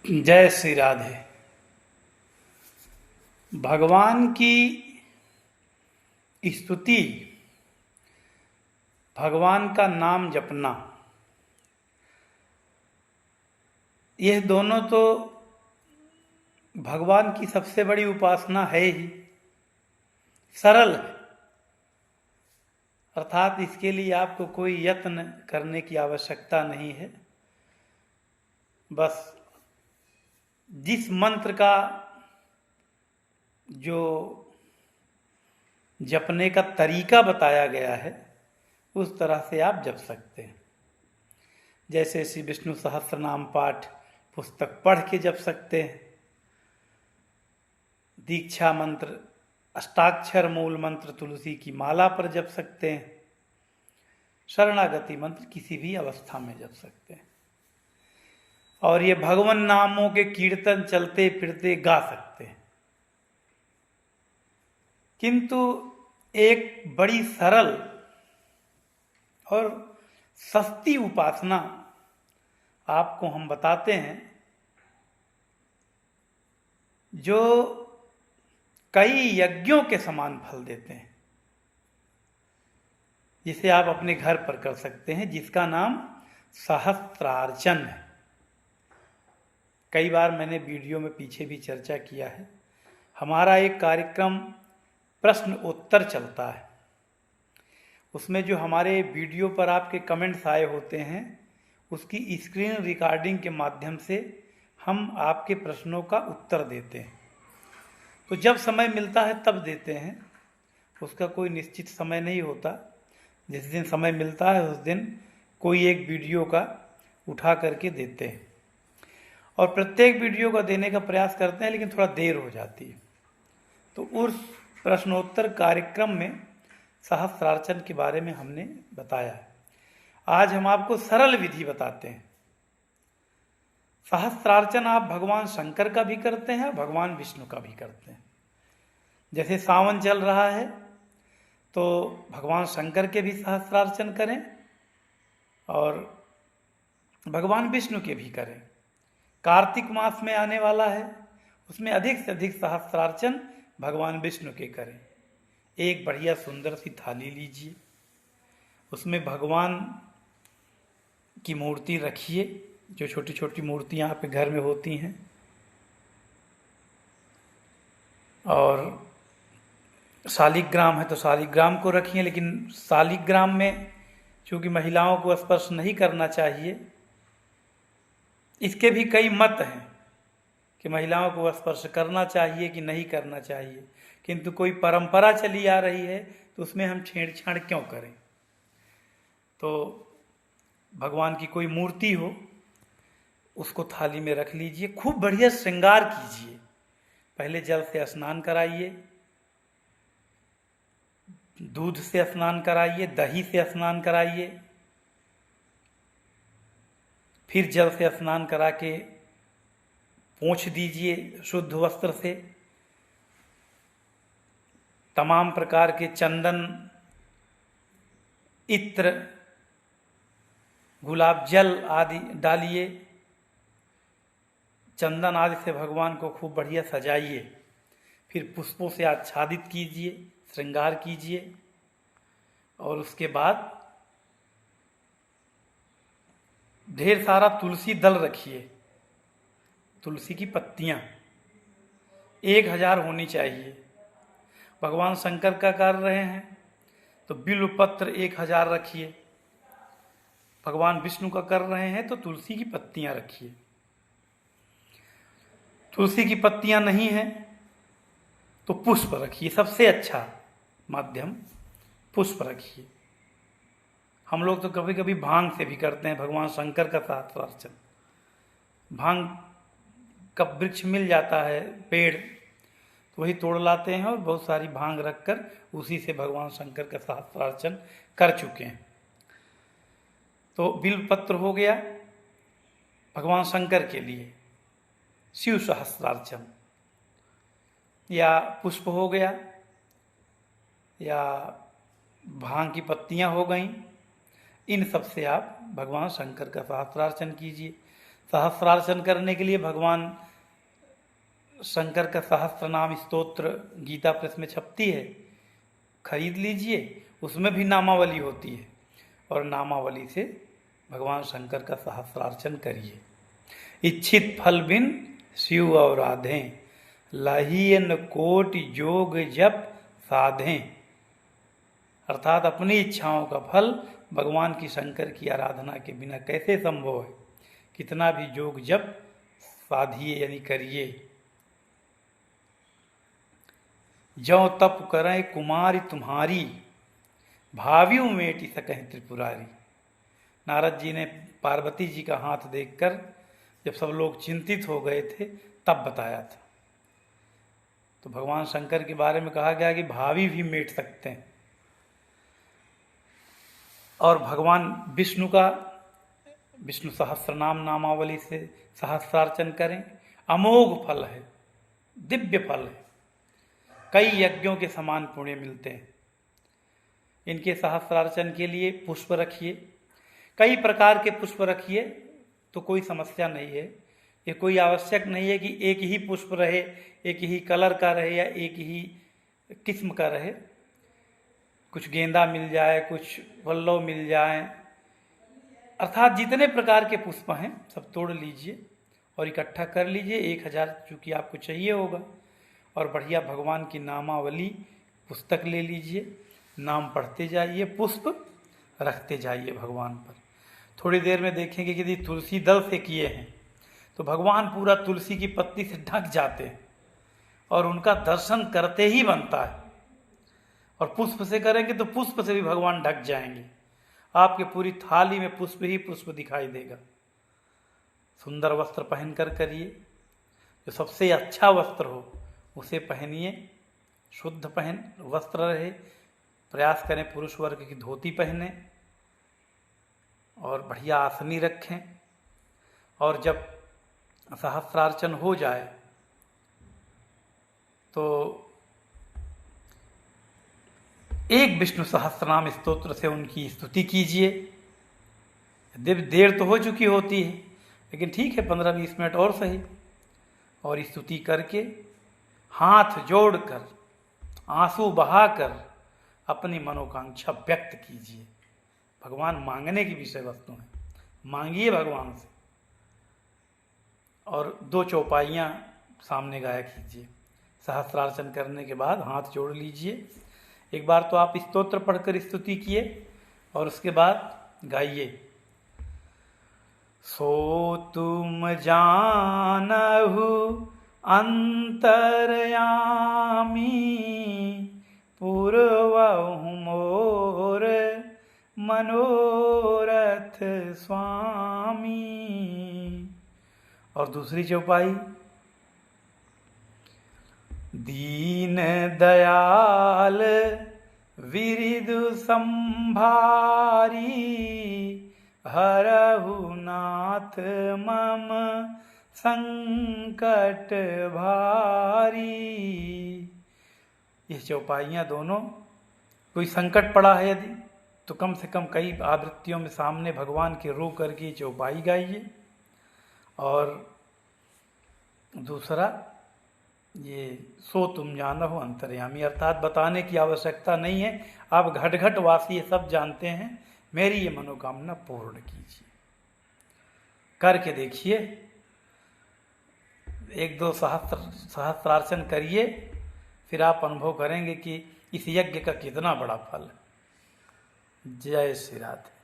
जय श्री राधे। भगवान की स्तुति, भगवान का नाम जपना, यह दोनों तो भगवान की सबसे बड़ी उपासना है ही। सरल है, अर्थात इसके लिए आपको कोई यत्न करने की आवश्यकता नहीं है। बस जिस मंत्र का जो जपने का तरीका बताया गया है उस तरह से आप जप सकते हैं। जैसे श्री विष्णु सहस्त्र नाम पाठ पुस्तक पढ़ के जप सकते हैं, दीक्षा मंत्र अष्टाक्षर मूल मंत्र तुलसी की माला पर जप सकते हैं, शरणागति मंत्र किसी भी अवस्था में जप सकते हैं, और ये भगवान नामों के कीर्तन चलते फिरते गा सकते हैं। किंतु एक बड़ी सरल और सस्ती उपासना आपको हम बताते हैं, जो कई यज्ञों के समान फल देते हैं, जिसे आप अपने घर पर कर सकते हैं, जिसका नाम सहस्त्रार्चन है। कई बार मैंने वीडियो में पीछे भी चर्चा किया है। हमारा एक कार्यक्रम प्रश्न उत्तर चलता है, उसमें जो हमारे वीडियो पर आपके कमेंट्स आए होते हैं उसकी स्क्रीन रिकॉर्डिंग के माध्यम से हम आपके प्रश्नों का उत्तर देते हैं। तो जब समय मिलता है तब देते हैं, उसका कोई निश्चित समय नहीं होता। जिस दिन समय मिलता है उस दिन कोई एक वीडियो का उठा करके देते हैं, और प्रत्येक वीडियो का देने का प्रयास करते हैं, लेकिन थोड़ा देर हो जाती है। तो उस प्रश्नोत्तर कार्यक्रम में सहस्त्रार्चन के बारे में हमने बताया है। आज हम आपको सरल विधि बताते हैं। सहस्त्रार्चन आप भगवान शंकर का भी करते हैं, भगवान विष्णु का भी करते हैं। जैसे सावन चल रहा है तो भगवान शंकर के भी सहस्त्रार्चन करें और भगवान विष्णु के भी करें। कार्तिक मास में आने वाला है, उसमें अधिक से अधिक सहस्त्रार्चन भगवान विष्णु के करें। एक बढ़िया सुंदर सी थाली लीजिए, उसमें भगवान की मूर्ति रखिए, जो छोटी छोटी मूर्तियां आपके घर में होती हैं, और शालिग्राम है तो शालिग्राम को रखिए, लेकिन शालिग्राम में चूंकि महिलाओं को स्पर्श नहीं करना चाहिए, इसके भी कई मत हैं कि महिलाओं को स्पर्श करना चाहिए कि नहीं करना चाहिए, किंतु कोई परंपरा चली आ रही है तो उसमें हम छेड़छाड़ क्यों करें। तो भगवान की कोई मूर्ति हो उसको थाली में रख लीजिए, खूब बढ़िया श्रृंगार कीजिए। पहले जल से स्नान कराइए, दूध से स्नान कराइए, दही से स्नान कराइए, फिर जल से स्नान करा के पोंछ दीजिए शुद्ध वस्त्र से। तमाम प्रकार के चंदन, इत्र, गुलाब जल आदि डालिए। चंदन आदि से भगवान को खूब बढ़िया सजाइए, फिर पुष्पों से आच्छादित कीजिए, श्रृंगार कीजिए, और उसके बाद ढेर सारा तुलसी दल रखिए। तुलसी की पत्तियां 1000 होनी चाहिए। भगवान शंकर का कर रहे हैं तो बिल्व पत्र 1000 रखिए। भगवान विष्णु का कर रहे हैं तो तुलसी की पत्तियां रखिए। तुलसी की पत्तियां नहीं है तो पुष्प रखिए, सबसे अच्छा माध्यम पुष्प रखिए। हम लोग तो कभी कभी भांग से भी करते हैं भगवान शंकर का सहस्त्रार्चन। भांग का वृक्ष मिल जाता है, पेड़, तो वही तोड़ लाते हैं और बहुत सारी भांग रखकर उसी से भगवान शंकर का सहस्त्रार्चन कर चुके हैं। तो बिल्व पत्र हो गया भगवान शंकर के लिए, शिव सहस्त्रार्चन, या पुष्प हो गया, या भांग की पत्तियां हो गईं। इन सब से आप भगवान शंकर का सहस्त्रार्चन कीजिए। सहस्रार्चन करने के लिए भगवान शंकर का सहस्त्र नाम स्तोत्र गीता प्रेस में छपती है, खरीद लीजिए। उसमें भी नामावली होती है और नामावली से भगवान शंकर का सहस्रार्चन करिए। इच्छित फल बिन शिव अवराधें, लाहियन कोटि जोग जप साधें। अर्थात अपनी इच्छाओं का फल भगवान की शंकर की आराधना के बिना कैसे संभव है। कितना भी जोग जप साधिए यानी करिए। जो तप करें कुमारी तुम्हारी, भावियों मेटी सकह त्रिपुरारी। नारद जी ने पार्वती जी का हाथ देखकर जब सब लोग चिंतित हो गए थे तब बताया था। तो भगवान शंकर के बारे में कहा गया कि भावी भी मेट सकते हैं। और भगवान विष्णु का विष्णु सहस्रनाम नामावली से सहस्रार्चन करें, अमोघ फल है, दिव्य फल है, कई यज्ञों के समान पुण्य मिलते हैं। इनके सहस्रार्चन के लिए पुष्प रखिए, कई प्रकार के पुष्प रखिए तो कोई समस्या नहीं है। ये कोई आवश्यक नहीं है कि एक ही पुष्प रहे, एक ही कलर का रहे या एक ही किस्म का रहे। कुछ गेंदा मिल जाए, कुछ वल्लभ मिल जाए, अर्थात जितने प्रकार के पुष्प हैं सब तोड़ लीजिए और इकट्ठा कर लीजिए। 1000 चूँकि आपको चाहिए होगा। और बढ़िया भगवान की नामावली पुस्तक ले लीजिए, नाम पढ़ते जाइए, पुष्प रखते जाइए भगवान पर। थोड़ी देर में देखेंगे कि यदि तुलसी दल से किए हैं तो भगवान पूरा तुलसी की पत्ती से ढक जाते हैं और उनका दर्शन करते ही बनता है। और पुष्प से करेंगे तो पुष्प से भी भगवान ढक जाएंगे। आपके पूरी थाली में पुष्प ही पुष्प दिखाई देगा। सुंदर वस्त्र पहन कर करिए, जो सबसे अच्छा वस्त्र हो उसे पहनिए, शुद्ध पहन वस्त्र रहे। प्रयास करें पुरुष वर्ग की धोती पहने और बढ़िया आसनी रखें। और जब सहस्रार्चन हो जाए तो एक विष्णु सहस्रनाम स्तोत्र से उनकी स्तुति कीजिए। देर तो हो चुकी होती है, लेकिन ठीक है 15-20 मिनट और सही। और स्तुति करके हाथ जोड़कर आंसू बहाकर अपनी मनोकांक्षा व्यक्त कीजिए। भगवान मांगने की विषय वस्तु है, मांगिए भगवान से। और 2 चौपाइयाँ सामने गाया कीजिए। सहस्रार्चन करने के बाद हाथ जोड़ लीजिए। एक बार तो आप स्तोत्र पढ़कर स्तुति किए और उसके बाद गाइए। सो तुम जानहु अंतर्यामी, पूर्वहु मोर मनोरथ स्वामी। और दूसरी चौपाई, दीन दयाल विरिदु संभारी, हरहु नाथ मम संकट भारी। ये चौपाइयाँ दोनों, कोई संकट पड़ा है यदि तो कम से कम कई आवृत्तियों में सामने भगवान के रो करके चौपाई गाइए। और दूसरा ये सो तुम जानहु अंतर्यामी, अर्थात बताने की आवश्यकता नहीं है, आप घट घट वासी ये सब जानते हैं। मेरी ये मनोकामना पूर्ण कीजिए। करके देखिए, 1-2 सहस्रार्चन करिए, फिर आप अनुभव करेंगे कि इस यज्ञ का कितना बड़ा फल है। जय श्री राधे।